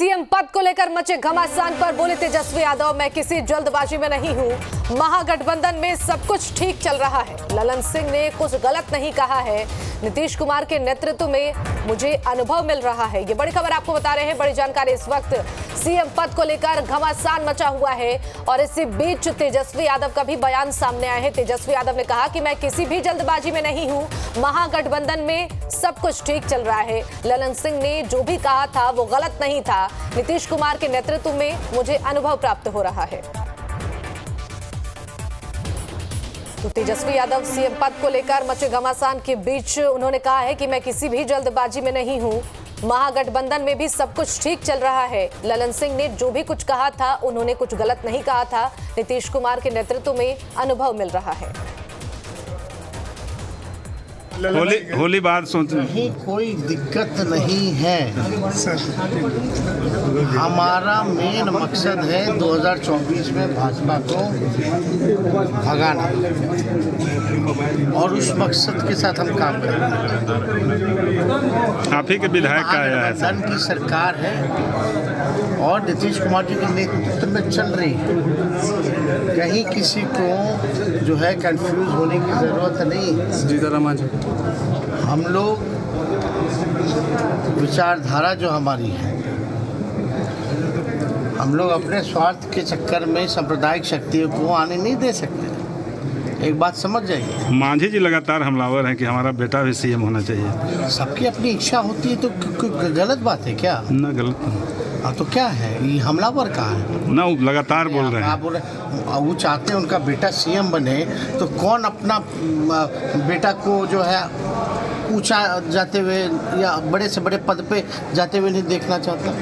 CM पद को लेकर मचे घमासान पर बोले तेजस्वी यादव, मैं किसी जल्दबाजी में नहीं हूं। महागठबंधन में सब कुछ ठीक चल रहा है। ललन सिंह ने कुछ गलत नहीं कहा है। नीतीश कुमार के नेतृत्व में मुझे अनुभव मिल रहा है। ये बड़ी खबर आपको बता रहे हैं। बड़ी जानकारी इस वक्त सीएम पद को लेकर घमासान मचा हुआ है और इसी बीच तेजस्वी यादव का भी बयान सामने आया है। तेजस्वी यादव ने कहा कि मैं किसी भी जल्दबाजी में नहीं हूं। महागठबंधन में सब कुछ ठीक चल रहा है। ललन सिंह ने जो भी कहा था वो गलत नहीं था। नीतीश कुमार के नेतृत्व में मुझे अनुभव प्राप्त हो रहा है। तो तेजस्वी यादव सीएम पद को लेकर मचे घमासान के बीच उन्होंने कहा है कि मैं किसी भी जल्दबाजी में नहीं हूं। महागठबंधन में भी सब कुछ ठीक चल रहा है। ललन सिंह ने जो भी कुछ कहा था उन्होंने कुछ गलत नहीं कहा था। नीतीश कुमार के नेतृत्व में अनुभव मिल रहा है। होली बाद सोच नहीं, कोई दिक्कत नहीं है। हमारा मेन मकसद है 2024 में भाजपा को भगाना और उस मकसद के साथ हम काम कर रहे हैं। आप ही के विधायक का आया है। महागठबंधन की सरकार है और नीतीश कुमार जी के नेतृत्व में चल रही है। कहीं किसी को जो है कंफ्यूज होने की जरूरत नहीं है। हम लोग विचारधारा जो हमारी है, हम लोग अपने स्वार्थ के चक्कर में सांप्रदायिक शक्तियों को आने नहीं दे सकते। एक बात समझ जाइए। मांझी जी लगातार हमलावर हैं कि हमारा बेटा भी सीएम होना चाहिए। सबकी अपनी इच्छा होती है, तो गलत बात है क्या? ना गलत। हाँ, तो क्या है ये हमलावर कहाँ है? ना, वो लगातार बोल रहे हैं। आप बोल रहे वो चाहते हैं उनका बेटा सीएम बने, तो कौन अपना बेटा को जो है ऊंचा जाते हुए या बड़े से बड़े पद पे जाते हुए नहीं देखना चाहता?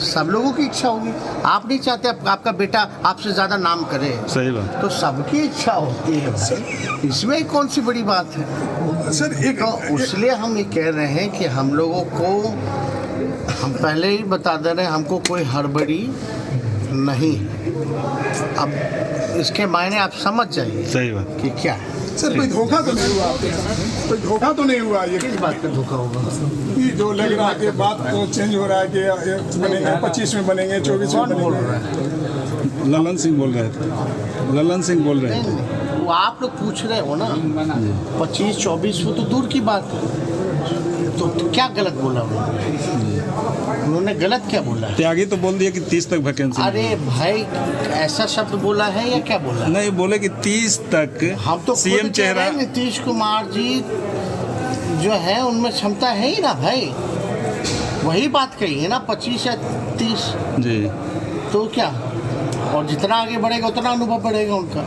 सब लोगों की इच्छा होगी। आप नहीं चाहते आपका बेटा आपसे ज़्यादा नाम करे। सही बात। तो सबकी इच्छा होती है भाई, इसमें कौन सी बड़ी बात है सर? एक तो इसलिए हम ये कह रहे हैं कि हम लोगों को, हम पहले ही बता दे रहे हैं, हमको कोई हड़बड़ी नहीं। अब इसके मायने आप समझ जाइए। सही बात कि क्या है। सर, कोई धोखा तो नहीं हुआ आपके साथ? कोई धोखा तो नहीं हुआ? ये किस बात पे धोखा होगा? ये जो लग रहा है कि बात तो चेंज हो रहा है कि बनेंगे 25 में बनेंगे 24 में बोल बनेंगे। रहा है? ललन सिंह बोल रहे थे। ललन सिंह बोल रहे थे। वो आप लोग पूछ रहे हो ना 25-24 वो तो दूर की बात है। तो क्या गलत बोला उन्होंने? गलत क्या बोला? त्यागी तो बोल दिया कि 30 तक वैकेंसी। अरे भाई, ऐसा शब्द बोला है या क्या बोला? नहीं, बोले कि 30 तक हम तो सीएम चेहरा। नीतीश कुमार जी जो है उनमें क्षमता है ही ना भाई। वही बात कही है ना, 25 या 30 जी। तो क्या, और जितना आगे बढ़ेगा उतना अनुभव बढ़ेगा उनका।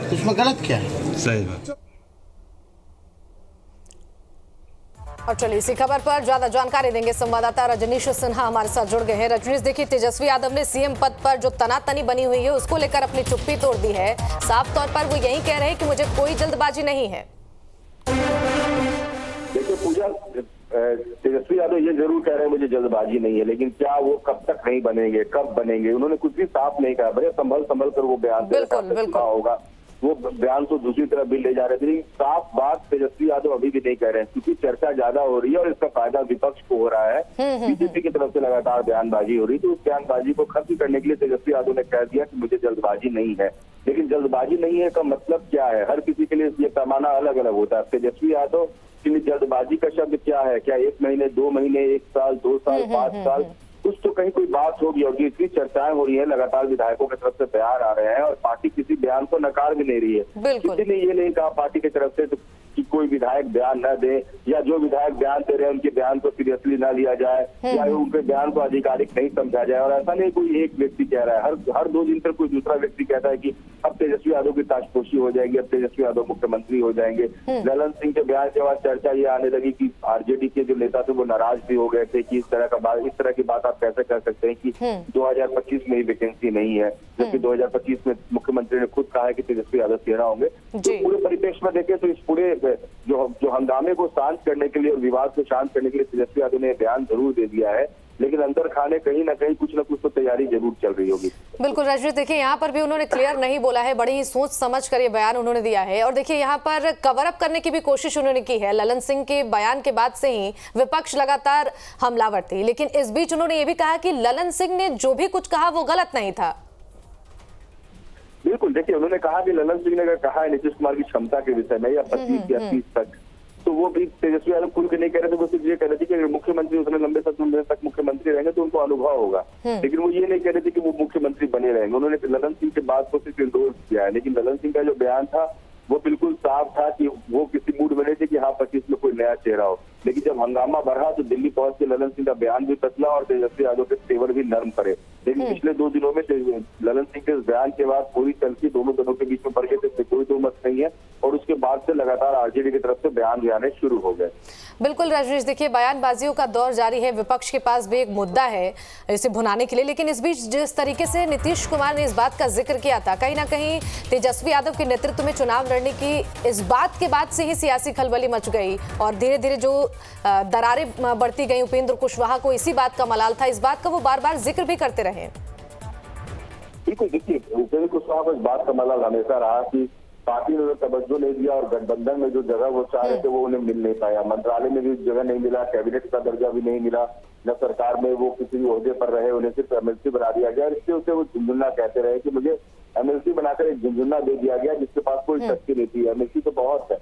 तो इसमें गलत क्या है? सही बात। और चलिए इसी खबर पर ज्यादा जानकारी देंगे संवाददाता रजनीश सिन्हा हमारे साथ जुड़ गए हैं। रजनीश, देखिए तेजस्वी यादव ने सीएम पद पर जो तनातनी बनी हुई है उसको लेकर अपनी चुप्पी तोड़ दी है। साफ तौर पर वो यही कह रहे हैं कि मुझे कोई जल्दबाजी नहीं है। देखिए पूजा, तेजस्वी यादव ये जरूर कह रहे हैं मुझे जल्दबाजी नहीं है, लेकिन क्या वो कब तक नहीं बनेंगे, कब बनेंगे, उन्होंने कुछ भी साफ नहीं कहा। बड़े संभल कर वो बयान दे रहे होगा, वो बयान को दूसरी तरफ भी ले जा रहे थे। लेकिन साफ बात तेजस्वी यादव अभी भी नहीं कह रहे हैं, क्योंकि चर्चा ज्यादा हो रही है और इसका फायदा विपक्ष को हो रहा है। बीजेपी की तरफ से लगातार बयानबाजी हो रही थी। उस बयानबाजी को खत्म करने के लिए तेजस्वी यादव ने कह दिया कि मुझे जल्दबाजी नहीं है। लेकिन जल्दबाजी नहीं है का मतलब क्या है? हर किसी के लिए ये पैमाना अलग अलग होता है। तेजस्वी यादव के लिए जल्दबाजी का शब्द क्या है? क्या 1 महीने, 2 महीने, 1 साल, 2 साल, 5 साल? कुछ तो कहीं कोई बात होगी। और जितनी चर्चाएं हो रही है, लगातार विधायकों की तरफ से बयान आ रहे हैं और पार्टी किसी बयान को नकार भी नहीं रही है। किसी ने ये नहीं कहा पार्टी की तरफ से कि कोई विधायक बयान न दे, या जो विधायक बयान दे रहे हैं उनके बयान को सीरियसली न लिया जाए, या उनके बयान को आधिकारिक नहीं समझा जाए। और ऐसा नहीं कोई एक व्यक्ति कह रहा है, हर 2 दिन पर कोई दूसरा व्यक्ति कहता है कि अब तेजस्वी यादव की ताजपोशी हो जाएगी, अब तेजस्वी यादव मुख्यमंत्री हो जाएंगे। ललन सिंह के बयान के बाद चर्चा ये आने लगी कि आरजेडी के जो नेता थे वो नाराज भी हो गए थे कि इस तरह की बात आप कैसे कर सकते हैं कि 2025 में ही वैकेंसी नहीं है, जबकि 2025 में मुख्यमंत्री ने खुद कहा है कि तेजस्वी यादव चेहरा होंगे। तो पूरे परिप्रेक्ष्य में देखें तो इस पूरे जो हंगामे को शांत करने के लिए और विवाद को शांत करने के लिए तेजस्वी यादव ने बयान जरूर दे दिया है। लेकिन अंदर खाने कहीं ना कहीं कुछ ना कुछ तो तैयारी जरूर चल रही होगी। बिल्कुल रजनीश, देखिए यहाँ पर भी उन्होंने क्लियर नहीं बोला है, बड़ी ही सोच समझ कर ये बयान उन्होंने दिया है। और देखिए यहाँ पर कवर अप करने की भी कोशिश उन्होंने की है। ललन सिंह के बयान के बाद से ही विपक्ष लगातार हमलावर थी, लेकिन इस बीच उन्होंने ये भी कहा कि ललन सिंह ने जो भी कुछ कहा वो गलत नहीं था। बिल्कुल, देखिए उन्होंने कहा कि ललन सिंह ने अगर कहा है नीतीश कुमार की क्षमता के विषय में या 25 या 30 तक, तो वो भी तेजस्वी यादव खुल के नहीं कह रहे थे। वो सिर्फ ये कह रहे थे कि अगर मुख्यमंत्री उतने लंबे समय तक मुख्यमंत्री रहेंगे तो उनको अनुभव होगा, लेकिन वो ये नहीं कह रहे थे कि वो मुख्यमंत्री बने रहेंगे। उन्होंने ललन सिंह के बात को सिर्फ इंडोर्स किया है, लेकिन ललन सिंह का जो बयान था वो बिल्कुल साफ था कि वो किसी मूड में नहीं थे कि हाँ 25 में कोई नया चेहरा हो। लेकिन जब हंगामा बढ़ा तो दिल्ली पहुंच के ललन सिंह का बयान भी बदला और तेजस्वी यादव के तेवर भी नरम पड़े। लेकिन पिछले 2 दिनों में ललन सिंह के इस बयान के बाद पूरी चलती दोनों दलों के बीच में बढ़ गए थे, कोई दो मत नहीं है। और उसके बाद से लगातार आरजेडी की तरफ से बयान भी आने शुरू हो गए। बिल्कुल रजनीश, देखिए बयानबाजियों का दौर जारी है, विपक्ष के पास भी एक मुद्दा है इसे भुनाने के लिए। लेकिन इस बीच जिस तरीके से नीतीश कुमार ने इस बात का जिक्र किया था, कहीं ना कहीं तेजस्वी यादव के नेतृत्व में चुनाव लड़ने की इस बात के बाद से ही सियासी खलबली मच गई और धीरे धीरे जो दरारें बढ़ती गई। उपेंद्र कुशवाहा को इसी बात का मलाल था, इस बात का वो बार बार जिक्र भी करते रहे। बिल्कुल, देखिए उपेंद्र कुशवाहा को इस बात का मलाल हमेशा रहा कि पार्टी ने तवज्जो नहीं दिया और गठबंधन में जो जगह वो चाह रहे थे वो उन्हें मिल नहीं पाया। मंत्रालय में भी जगह नहीं मिला, कैबिनेट का दर्जा भी नहीं मिला, न सरकार में वो किसी भी ओहदे पर रहे, उन्हें सिर्फ एमएलसी बना दिया गया। इससे उसे वो झुंझुन्ना कहते रहे कि मुझे एमएलसी बनाकर एक झुंझुन्ना दे दिया गया जिसके पास कोई शक्ति नहीं थी। एमएलसी तो बहुत है,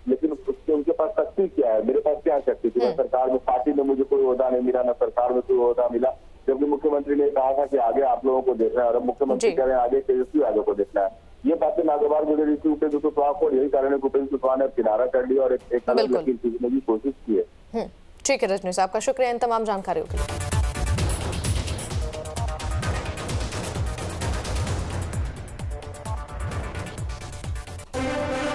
लेकिन उसके उनके पास शक्ति क्या है? मेरे पास क्या शक्ति थी? न सरकार में, पार्टी में मुझे कोई ओहदा नहीं मिला, न सरकार में कोई ओहदा मिला। जबकि मुख्यमंत्री ने कहा था कि आगे आप लोगों को देखना है और अब मुख्यमंत्री कह रहे हैं आगे तेजस्वी यादव को देखना है। ये बातें नागवार गुजरी थी उपेंद्र कुशवाहा को, यही कारण है कि उपेंद्र कुशवाहा ने किनारा कर लिया और एक अलग चीज की कोशिश की है। ठीक है रजनीश, आपका शुक्रिया इन तमाम जानकारियों के लिए।